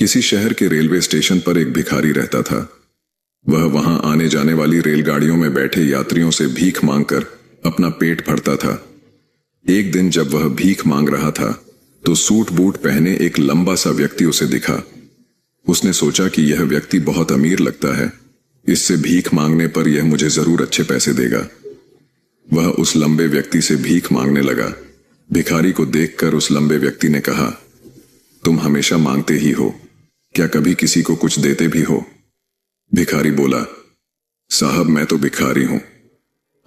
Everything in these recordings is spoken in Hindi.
किसी शहर के रेलवे स्टेशन पर एक भिखारी रहता था। वह वहां आने जाने वाली रेलगाड़ियों में बैठे यात्रियों से भीख मांगकर अपना पेट भरता था। एक दिन जब वह भीख मांग रहा था तो सूट बूट पहने एक लंबा सा व्यक्ति उसे दिखा। उसने सोचा कि यह व्यक्ति बहुत अमीर लगता है, इससे भीख मांगने पर यह मुझे जरूर अच्छे पैसे देगा। वह उस लंबे व्यक्ति से भीख मांगने लगा। भिखारी को देखकर उस लंबे व्यक्ति ने कहा, तुम हमेशा मांगते ही हो, क्या कभी किसी को कुछ देते भी हो? भिखारी बोला, साहब मैं तो भिखारी हूं,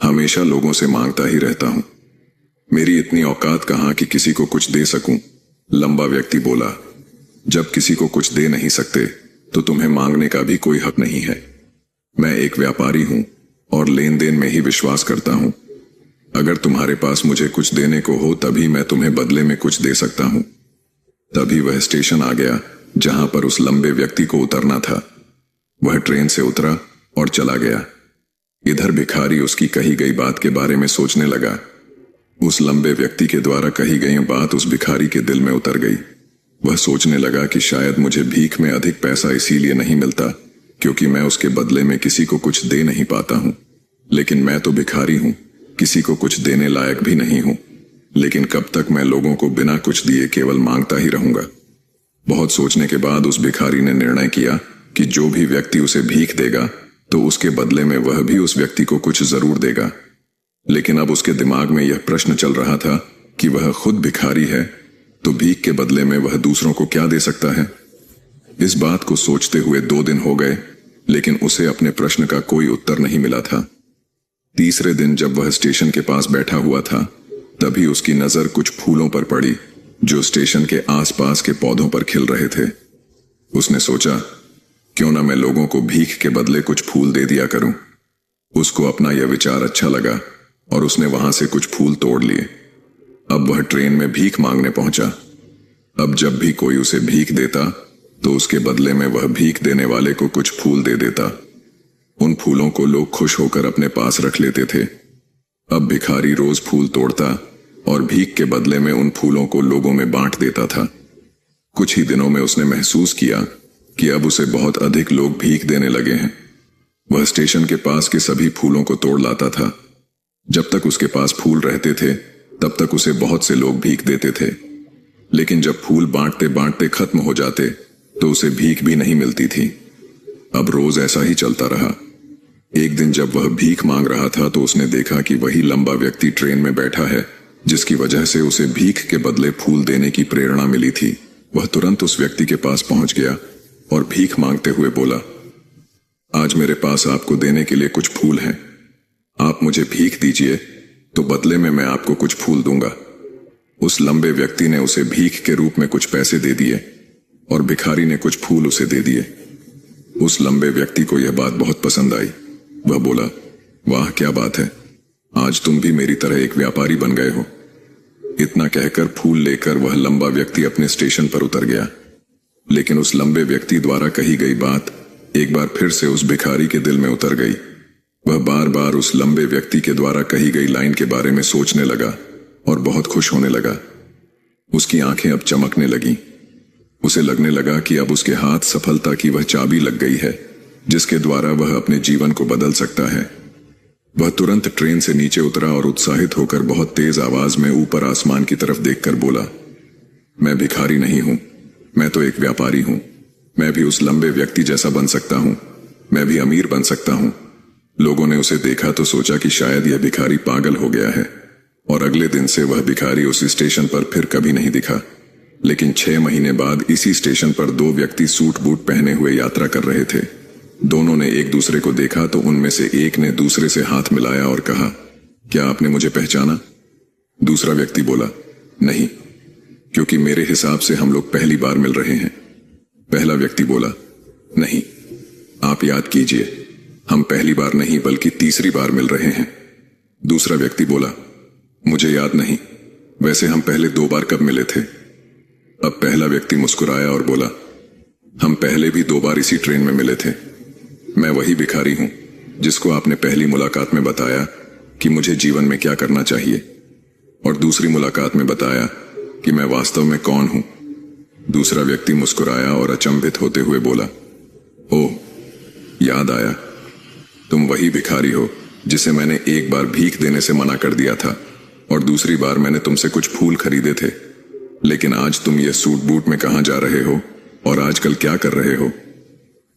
हमेशा लोगों से मांगता ही रहता हूं, मेरी इतनी औकात कहां कि किसी को कुछ दे सकूं। लंबा व्यक्ति बोला, जब किसी को कुछ दे नहीं सकते तो तुम्हें मांगने का भी कोई हक नहीं है। मैं एक व्यापारी हूं और लेन देन में ही विश्वास करता हूं। अगर तुम्हारे पास मुझे कुछ देने को हो तभी मैं तुम्हें बदले में कुछ दे सकता हूं। तभी वह स्टेशन आ गया जहां पर उस लंबे व्यक्ति को उतरना था। वह ट्रेन से उतरा और चला गया। इधर भिखारी उसकी कही गई बात के बारे में सोचने लगा। उस लंबे व्यक्ति के द्वारा कही गई बात उस भिखारी के दिल में उतर गई। वह सोचने लगा कि शायद मुझे भीख में अधिक पैसा इसीलिए नहीं मिलता क्योंकि मैं उसके बदले में किसी को कुछ दे नहीं पाता हूं। लेकिन मैं तो भिखारी हूं, किसी को कुछ देने लायक भी नहीं हूं। लेकिन कब तक मैं लोगों को बिना कुछ दिए केवल मांगता ही रहूंगा। बहुत सोचने के बाद उस भिखारी ने निर्णय किया कि जो भी व्यक्ति उसे भीख देगा तो उसके बदले में वह भी उस व्यक्ति को कुछ जरूर देगा। लेकिन अब उसके दिमाग में यह प्रश्न चल रहा था कि वह खुद भिखारी है तो भीख के बदले में वह दूसरों को क्या दे सकता है। इस बात को सोचते हुए 2 दिन हो गए, लेकिन उसे अपने प्रश्न का कोई उत्तर नहीं मिला था। तीसरे दिन जब वह स्टेशन के पास बैठा हुआ था तभी उसकी नजर कुछ फूलों पर पड़ी जो स्टेशन के आसपास के पौधों पर खिल रहे थे। उसने सोचा, क्यों ना मैं लोगों को भीख के बदले कुछ फूल दे दिया करूं। उसको अपना यह विचार अच्छा लगा और उसने वहां से कुछ फूल तोड़ लिए। अब वह ट्रेन में भीख मांगने पहुंचा। अब जब भी कोई उसे भीख देता तो उसके बदले में वह भीख देने वाले को कुछ फूल दे देता। उन फूलों को लोग खुश होकर अपने पास रख लेते थे। अब भिखारी रोज फूल तोड़ता और भीख के बदले में उन फूलों को लोगों में बांट देता था। कुछ ही दिनों में उसने महसूस किया कि अब उसे बहुत अधिक लोग भीख देने लगे हैं। वह स्टेशन के पास के सभी फूलों को तोड़ लाता था। जब तक उसके पास फूल रहते थे तब तक उसे बहुत से लोग भीख देते थे। लेकिन जब फूल बांटते बांटते खत्म हो जाते तो उसे भीख भी नहीं मिलती थी। अब रोज ऐसा ही चलता रहा। एक दिन जब वह भीख मांग रहा था तो उसने देखा कि वही लंबा व्यक्ति ट्रेन में बैठा है जिसकी वजह से उसे भीख के बदले फूल देने की प्रेरणा मिली थी। वह तुरंत उस व्यक्ति के पास पहुंच गया और भीख मांगते हुए बोला, आज मेरे पास आपको देने के लिए कुछ फूल हैं। आप मुझे भीख दीजिए तो बदले में मैं आपको कुछ फूल दूंगा। उस लंबे व्यक्ति ने उसे भीख के रूप में कुछ पैसे दे दिए और भिखारी ने कुछ फूल उसे दे दिए। उस लंबे व्यक्ति को यह बात बहुत पसंद आई। वह बोला, वाह क्या बात है, आज तुम भी मेरी तरह एक व्यापारी बन गए हो। इतना कहकर फूल लेकर वह लंबा व्यक्ति अपने स्टेशन पर उतर गया। लेकिन उस लंबे व्यक्ति द्वारा कही गई बात एक बार फिर से उस भिखारी के दिल में उतर गई। वह बार बार उस लंबे व्यक्ति के द्वारा कही गई लाइन के बारे में सोचने लगा और बहुत खुश होने लगा। उसकी आंखें अब चमकने लगीं। उसे लगने लगा कि अब उसके हाथ सफलता की वह चाबी लग गई है जिसके द्वारा वह अपने जीवन को बदल सकता है। वह तुरंत ट्रेन से नीचे उतरा और उत्साहित होकर बहुत तेज आवाज में ऊपर आसमान की तरफ देखकर बोला, मैं भिखारी नहीं हूं, मैं तो एक व्यापारी हूं। मैं भी उस लंबे व्यक्ति जैसा बन सकता हूं, मैं भी अमीर बन सकता हूं। लोगों ने उसे देखा तो सोचा कि शायद यह भिखारी पागल हो गया है और अगले दिन से वह भिखारी उस स्टेशन पर फिर कभी नहीं दिखा। लेकिन 6 महीने बाद इसी स्टेशन पर 2 व्यक्ति सूट बूट पहने हुए यात्रा कर रहे थे। दोनों ने एक दूसरे को देखा तो उनमें से एक ने दूसरे से हाथ मिलाया और कहा, क्या आपने मुझे पहचाना? दूसरा व्यक्ति बोला, नहीं, क्योंकि मेरे हिसाब से हम लोग पहली बार मिल रहे हैं। पहला व्यक्ति बोला, नहीं, आप याद कीजिए, हम पहली बार नहीं बल्कि तीसरी बार मिल रहे हैं। दूसरा व्यक्ति बोला, मुझे याद नहीं, वैसे हम पहले 2 बार कब मिले थे? अब पहला व्यक्ति मुस्कुराया और बोला, हम पहले भी 2 बार इसी ट्रेन में मिले थे। मैं वही भिखारी हूं जिसको आपने पहली मुलाकात में बताया कि मुझे जीवन में क्या करना चाहिए और दूसरी मुलाकात में बताया कि मैं वास्तव में कौन हूं। दूसरा व्यक्ति मुस्कुराया और अचंभित होते हुए बोला, ओह, याद आया, तुम वही भिखारी हो जिसे मैंने एक बार भीख देने से मना कर दिया था और दूसरी बार मैंने तुमसे कुछ फूल खरीदे थे। लेकिन आज तुम ये सूट बूट में कहां जा रहे हो और आजकल क्या कर रहे हो?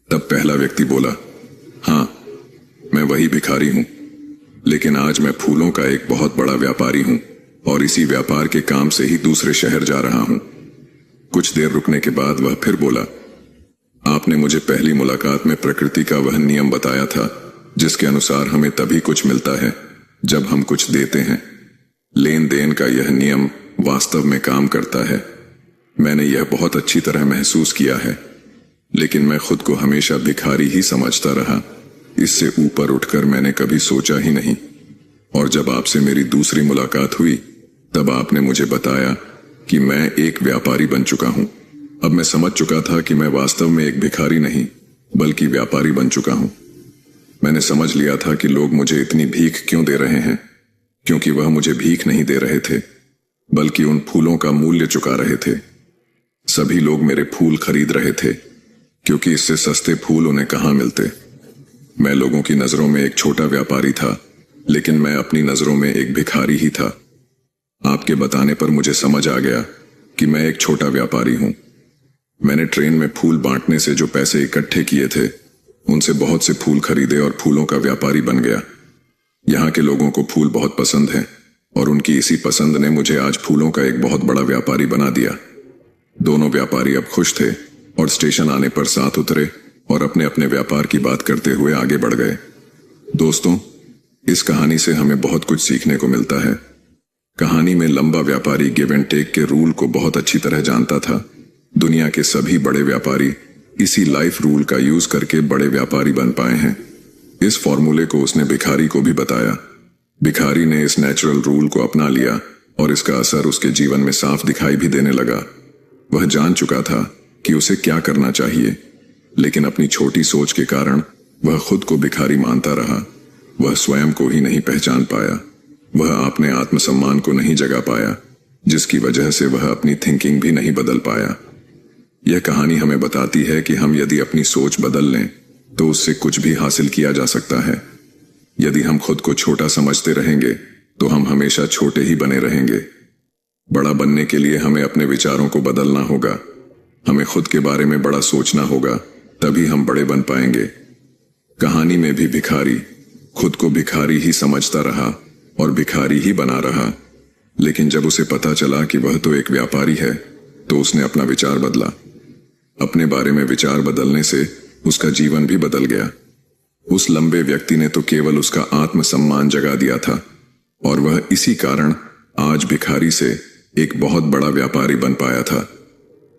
तब पहला व्यक्ति बोला, हाँ, मैं वही भिखारी हूं, लेकिन आज मैं फूलों का एक बहुत बड़ा व्यापारी हूं और इसी व्यापार के काम से ही दूसरे शहर जा रहा हूं। कुछ देर रुकने के बाद वह फिर बोला, आपने मुझे पहली मुलाकात में प्रकृति का वह नियम बताया था जिसके अनुसार हमें तभी कुछ मिलता है जब हम कुछ देते हैं। लेन देन का यह नियम वास्तव में काम करता है। मैंने यह बहुत अच्छी तरह महसूस किया है, लेकिन मैं खुद को हमेशा भिखारी ही समझता रहा। इससे ऊपर उठकर मैंने कभी सोचा ही नहीं। और जब आपसे मेरी दूसरी मुलाकात हुई तब आपने मुझे बताया कि मैं एक व्यापारी बन चुका हूं। अब मैं समझ चुका था कि मैं वास्तव में एक भिखारी नहीं बल्कि व्यापारी बन चुका हूं। मैंने समझ लिया था कि लोग मुझे इतनी भीख क्यों दे रहे हैं, क्योंकि वह मुझे भीख नहीं दे रहे थे बल्कि उन फूलों का मूल्य चुका रहे थे। सभी लोग मेरे फूल खरीद रहे थे क्योंकि इससे सस्ते फूल उन्हें कहां मिलते। मैं लोगों की नजरों में एक छोटा व्यापारी था, लेकिन मैं अपनी नजरों में एक भिखारी ही था। आपके बताने पर मुझे समझ आ गया कि मैं एक छोटा व्यापारी हूं। मैंने ट्रेन में फूल बांटने से जो पैसे इकट्ठे किए थे उनसे बहुत से फूल खरीदे और फूलों का व्यापारी बन गया। यहाँ के लोगों को फूल बहुत पसंद है और उनकी इसी पसंद ने मुझे आज फूलों का एक बहुत बड़ा व्यापारी बना दिया। दोनों व्यापारी अब खुश थे और स्टेशन आने पर साथ उतरे और अपने अपने व्यापार की बात करते हुए आगे बढ़ गए। दोस्तों, इस कहानी से हमें बहुत कुछ सीखने को मिलता है। कहानी में लंबा व्यापारी गिव एंड टेक के रूल को बहुत अच्छी तरह जानता था। दुनिया के सभी बड़े व्यापारी इसी लाइफ रूल का यूज करके बड़े व्यापारी बन पाए हैं। इस फॉर्मूले को उसने भिखारी को भी बताया। भिखारी ने इस नेचुरल रूल को अपना लिया और इसका असर उसके जीवन में साफ दिखाई भी देने लगा। वह जान चुका था कि उसे क्या करना चाहिए, लेकिन अपनी छोटी सोच के कारण वह खुद को भिखारी मानता रहा। वह स्वयं को ही नहीं पहचान पाया। वह अपने आत्मसम्मान को नहीं जगा पाया, जिसकी वजह से वह अपनी थिंकिंग भी नहीं बदल पाया। यह कहानी हमें बताती है कि हम यदि अपनी सोच बदल लें तो उससे कुछ भी हासिल किया जा सकता है। यदि हम खुद को छोटा समझते रहेंगे तो हम हमेशा छोटे ही बने रहेंगे। बड़ा बनने के लिए हमें अपने विचारों को बदलना होगा। हमें खुद के बारे में बड़ा सोचना होगा, तभी हम बड़े बन पाएंगे। कहानी में भी भिखारी खुद को भिखारी ही समझता रहा और भिखारी ही बना रहा, लेकिन जब उसे पता चला कि वह तो एक व्यापारी है तो उसने अपना विचार बदला। अपने बारे में विचार बदलने से उसका जीवन भी बदल गया। उस लंबे व्यक्ति ने तो केवल उसका आत्मसम्मान जगा दिया था और वह इसी कारण आज भिखारी से एक बहुत बड़ा व्यापारी बन पाया था।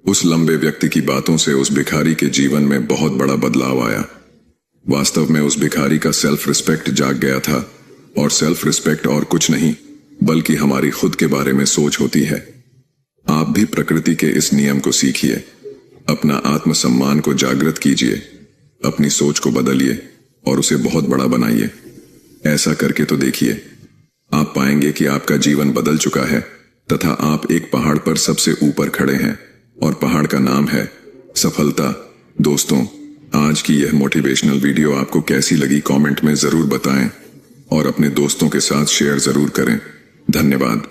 उस लंबे व्यक्ति की बातों से उस भिखारी के जीवन में बहुत बड़ा बदलाव आया। वास्तव में उस भिखारी का सेल्फ रिस्पेक्ट जाग गया था, और सेल्फ रिस्पेक्ट और कुछ नहीं बल्कि हमारी खुद के बारे में सोच होती है। आप भी प्रकृति के इस नियम को सीखिए, अपना आत्मसम्मान को जागृत कीजिए, अपनी सोच को बदलिए और उसे बहुत बड़ा बनाइए। ऐसा करके तो देखिए, आप पाएंगे कि आपका जीवन बदल चुका है तथा आप एक पहाड़ पर सबसे ऊपर खड़े हैं और पहाड़ का नाम है सफलता। दोस्तों, आज की यह मोटिवेशनल वीडियो आपको कैसी लगी कमेंट में जरूर बताएं और अपने दोस्तों के साथ शेयर जरूर करें। धन्यवाद।